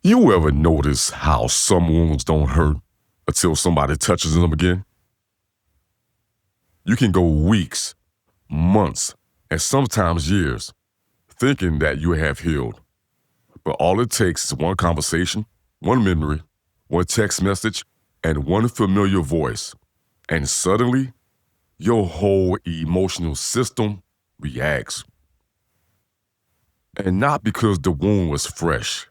You ever notice how some wounds don't hurt until somebody touches them again? You can go weeks, months, and sometimes years thinking that you have healed. But all it takes is one conversation, one memory, one text message, and one familiar voice. And suddenly, your whole emotional system reacts. And not because the wound was fresh,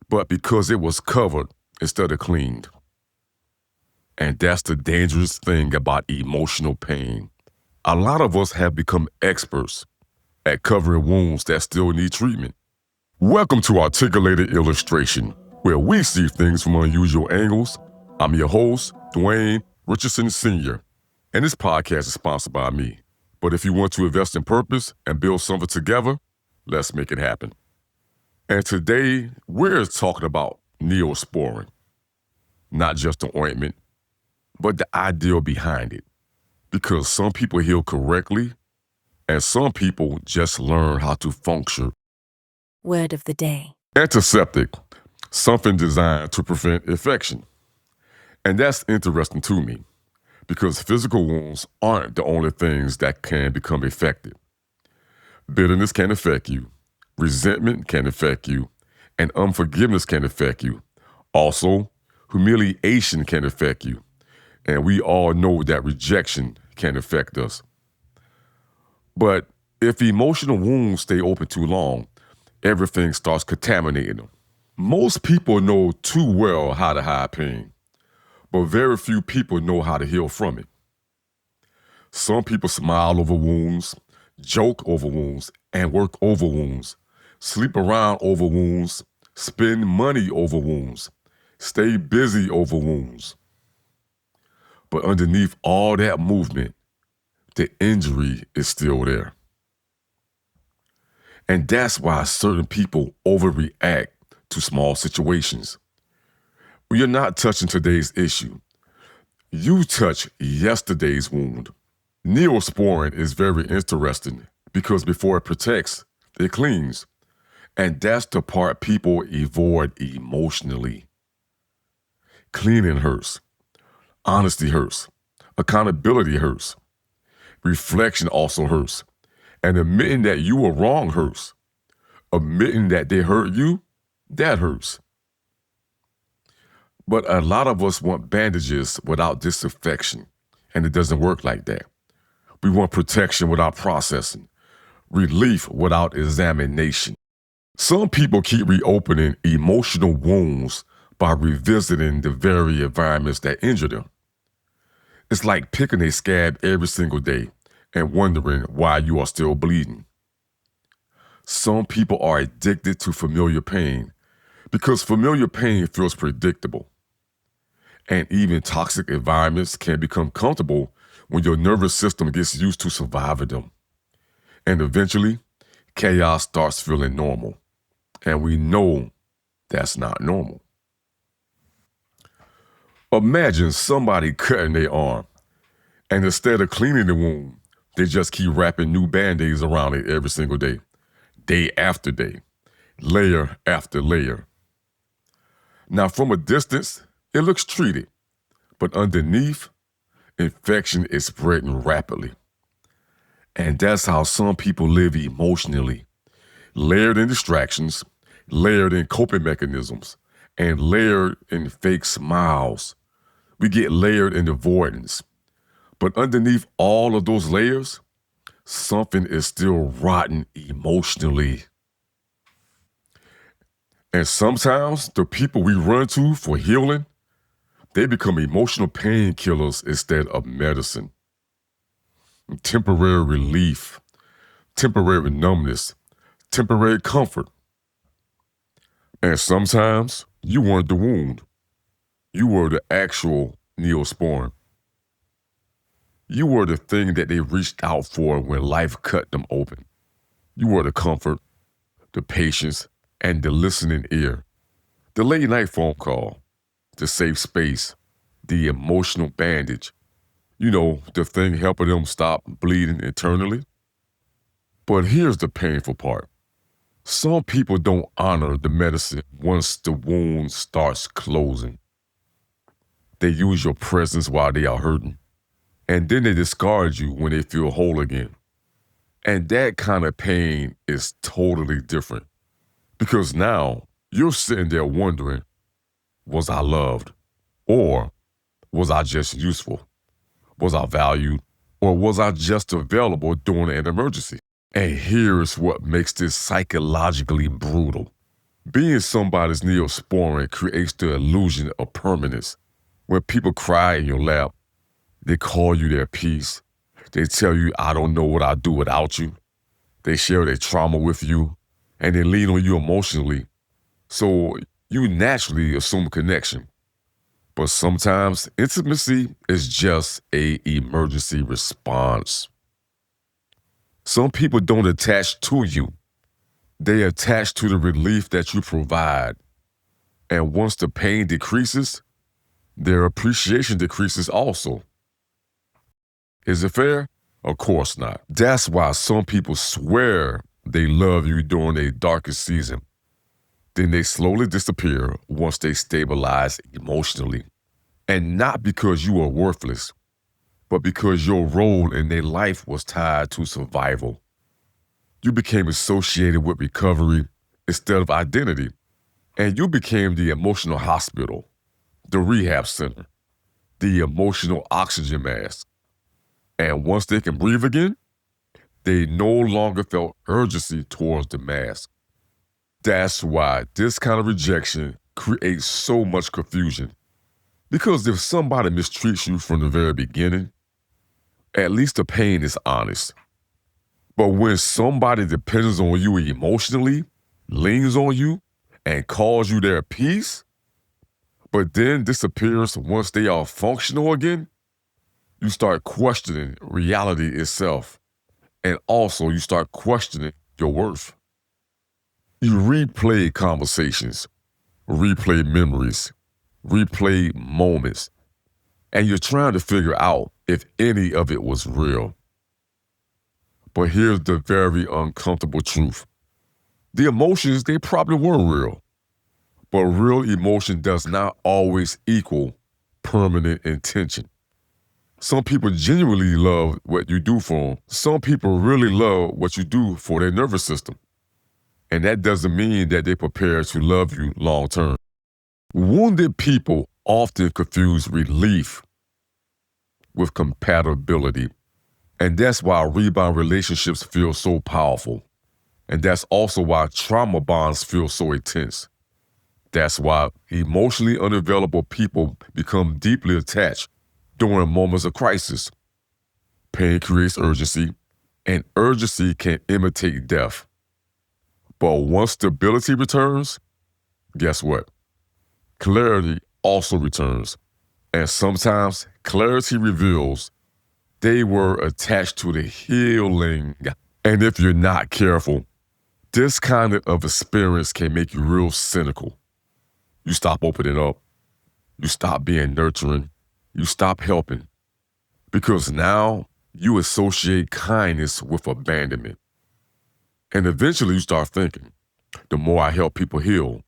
but because it was covered instead of cleaned. And that's the dangerous thing about emotional pain. A lot of us have become experts at covering wounds that still need treatment. Welcome to Articulated Illustration, where we see things from unusual angles. I'm your host, Dwane Richardson Sr., and this podcast is sponsored by me. But if you want to invest in purpose and build something together, let's make it happen. And today, we're talking about Neosporin. Not just the ointment, but the idea behind it. Because some people heal correctly, and some people just learn how to function. Word of the day. Antiseptic, something designed to prevent infection. And that's interesting to me, because physical wounds aren't the only things that can become infected. Bitterness can affect you, resentment can affect you, and unforgiveness can affect you. Also, humiliation can affect you. And we all know that rejection can affect us. But if emotional wounds stay open too long, everything starts contaminating them. Most people know too well how to hide pain, but very few people know how to heal from it. Some people smile over wounds, joke over wounds, and work over wounds, sleep around over wounds, spend money over wounds, stay busy over wounds. But underneath all that movement, the injury is still there. And that's why certain people overreact to small situations. You're not touching today's issue. You touch yesterday's wound. Neosporin is very interesting because before it protects, it cleans. And that's the part people avoid emotionally. Cleaning hurts. Honesty hurts. Accountability hurts. Reflection also hurts. And admitting that you were wrong hurts. Admitting that they hurt you, that hurts. But a lot of us want bandages without disinfection, and it doesn't work like that. We want protection without processing, relief without examination. Some people keep reopening emotional wounds by revisiting the very environments that injured them. It's like picking a scab every single day and wondering why you are still bleeding. Some people are addicted to familiar pain because familiar pain feels predictable. And even toxic environments can become comfortable when your nervous system gets used to surviving them. And eventually, chaos starts feeling normal. And we know that's not normal. Imagine somebody cutting their arm, and instead of cleaning the wound, they just keep wrapping new band-aids around it every single day after day, layer after layer. Now, from a distance, it looks treated, but underneath, infection is spreading rapidly. And that's how some people live emotionally, layered in distractions, layered in coping mechanisms, and layered in fake smiles. We get layered in avoidance. But underneath all of those layers, something is still rotten emotionally. And sometimes the people we run to for healing, they become emotional painkillers instead of medicine. Temporary relief, temporary numbness, temporary comfort. And sometimes you weren't the wound. You were the actual Neosporin. You were the thing that they reached out for when life cut them open. You were the comfort, the patience, and the listening ear. The late night phone call, the safe space, the emotional bandage. You know, the thing helping them stop bleeding internally. But here's the painful part. Some people don't honor the medicine once the wound starts closing. They use your presence while they are hurting, and then they discard you when they feel whole again. And that kind of pain is totally different because now you're sitting there wondering, was I loved? Or was I just useful? Was I valued? Or was I just available during an emergency? And here's what makes this psychologically brutal. Being somebody's Neosporin creates the illusion of permanence. When people cry in your lap, they call you their peace. They tell you, I don't know what I'd do without you. They share their trauma with you, and they lean on you emotionally. So you naturally assume connection. But sometimes intimacy is just an emergency response. Some people don't attach to you. They attach to the relief that you provide. And once the pain decreases, their appreciation decreases also. Is it fair? Of course not. That's why some people swear they love you during their darkest season. Then they slowly disappear once they stabilize emotionally. And not because you are worthless, but because your role in their life was tied to survival. You became associated with recovery instead of identity. And you became the emotional hospital, the rehab center, the emotional oxygen mask. And once they can breathe again, they no longer felt urgency towards the mask. That's why this kind of rejection creates so much confusion. Because if somebody mistreats you from the very beginning, at least the pain is honest. But when somebody depends on you emotionally, leans on you, and calls you their peace, but then disappears once they are functional again, you start questioning reality itself. And also you start questioning your worth. You replay conversations, replay memories, replay moments, and you're trying to figure out if any of it was real. But here's the very uncomfortable truth. The emotions, they probably were real. But real emotion does not always equal permanent intention. Some people genuinely love what you do for them. Some people really love what you do for their nervous system. And that doesn't mean that they're prepared to love you long term. Wounded people often confuse relief with compatibility. And that's why rebound relationships feel so powerful. And that's also why trauma bonds feel so intense. That's why emotionally unavailable people become deeply attached during moments of crisis. Pain creates urgency, and urgency can imitate death. But once stability returns, guess what? Clarity also returns. And sometimes clarity reveals they were attached to the healing. And if you're not careful, this kind of experience can make you real cynical. You stop opening up. You stop being nurturing. You stop helping. Because now you associate kindness with abandonment. And eventually you start thinking, the more I help people heal,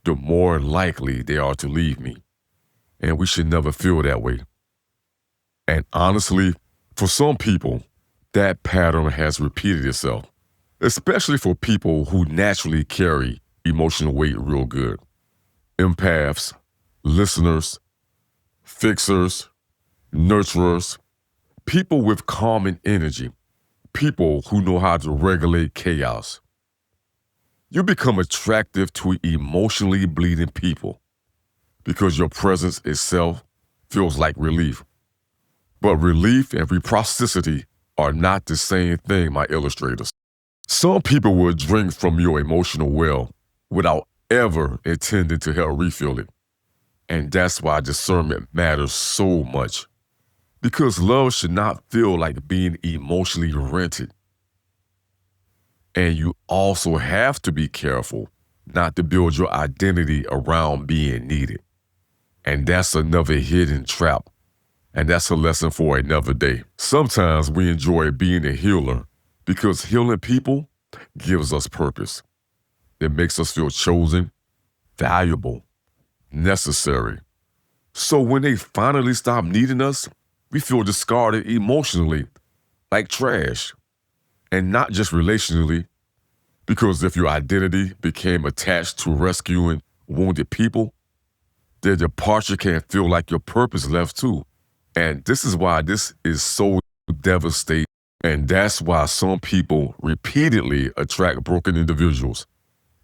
the more likely they are to leave me. And we should never feel that way. And honestly, for some people, that pattern has repeated itself, especially for people who naturally carry emotional weight real good. Empaths, listeners, fixers, nurturers, people with calming energy, people who know how to regulate chaos. You become attractive to emotionally bleeding people because your presence itself feels like relief. But relief and reciprocity are not the same thing, my illustrators. Some people will drink from your emotional well without ever intending to help refill it. And that's why discernment matters so much. Because love should not feel like being emotionally rented. And you also have to be careful not to build your identity around being needed. And that's another hidden trap. And that's a lesson for another day. Sometimes we enjoy being a healer because healing people gives us purpose. It makes us feel chosen, valuable, necessary. So when they finally stop needing us, we feel discarded emotionally, like trash. And not just relationally, because if your identity became attached to rescuing wounded people, their departure can feel like your purpose left too. And this is why this is so devastating. And that's why some people repeatedly attract broken individuals,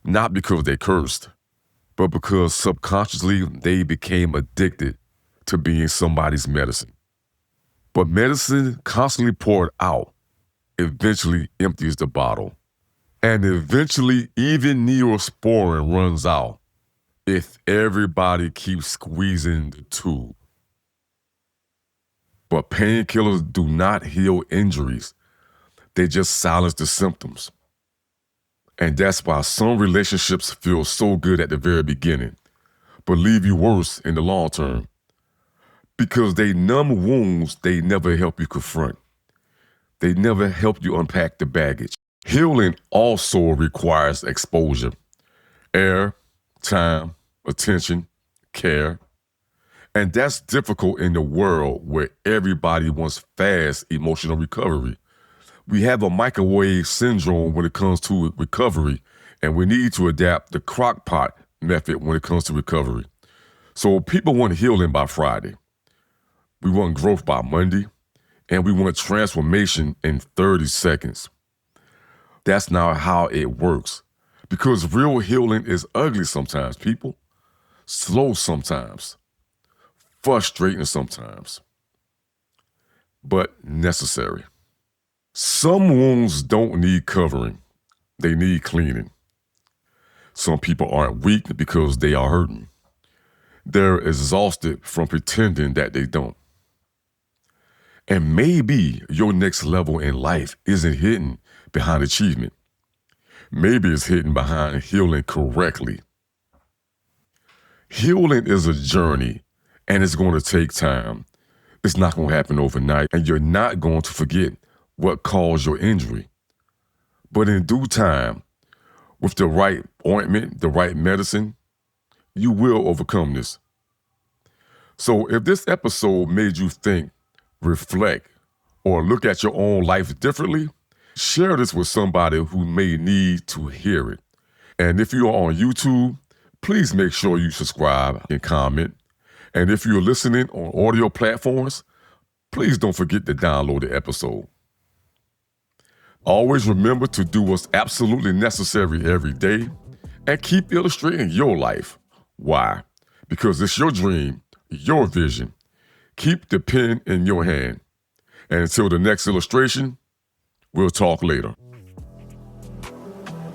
not because they cursed, but because subconsciously they became addicted to being somebody's medicine. But medicine constantly poured out eventually empties the bottle. And eventually even Neosporin runs out if everybody keeps squeezing the tube. But painkillers do not heal injuries. They just silence the symptoms. And that's why some relationships feel so good at the very beginning, but leave you worse in the long term. Because they numb wounds they never help you confront. They never help you unpack the baggage. Healing also requires exposure, air, time, attention, care. And that's difficult in the world where everybody wants fast emotional recovery. We have a microwave syndrome when it comes to recovery, and we need to adapt the crock pot method when it comes to recovery. So people want healing by Friday. We want growth by Monday, and we want transformation in 30 seconds. That's not how it works. Because real healing is ugly sometimes, people. Slow sometimes. Frustrating sometimes. But necessary. Some wounds don't need covering. They need cleaning. Some people aren't weak because they are hurting. They're exhausted from pretending that they don't. And maybe your next level in life isn't hidden behind achievement. Maybe it's hidden behind healing correctly. Healing is a journey, and it's going to take time. It's not going to happen overnight, and you're not going to forget what caused your injury. But in due time, with the right ointment, the right medicine, you will overcome this. So if this episode made you think, reflect, or look at your own life differently, share this with somebody who may need to hear it. And if you are on YouTube, please make sure you subscribe and comment. And if you're listening on audio platforms, please don't forget to download the episode. Always remember to do what's absolutely necessary every day and keep illustrating your life. Why? Because it's your dream, your vision. Keep the pen in your hand. And until the next illustration, we'll talk later.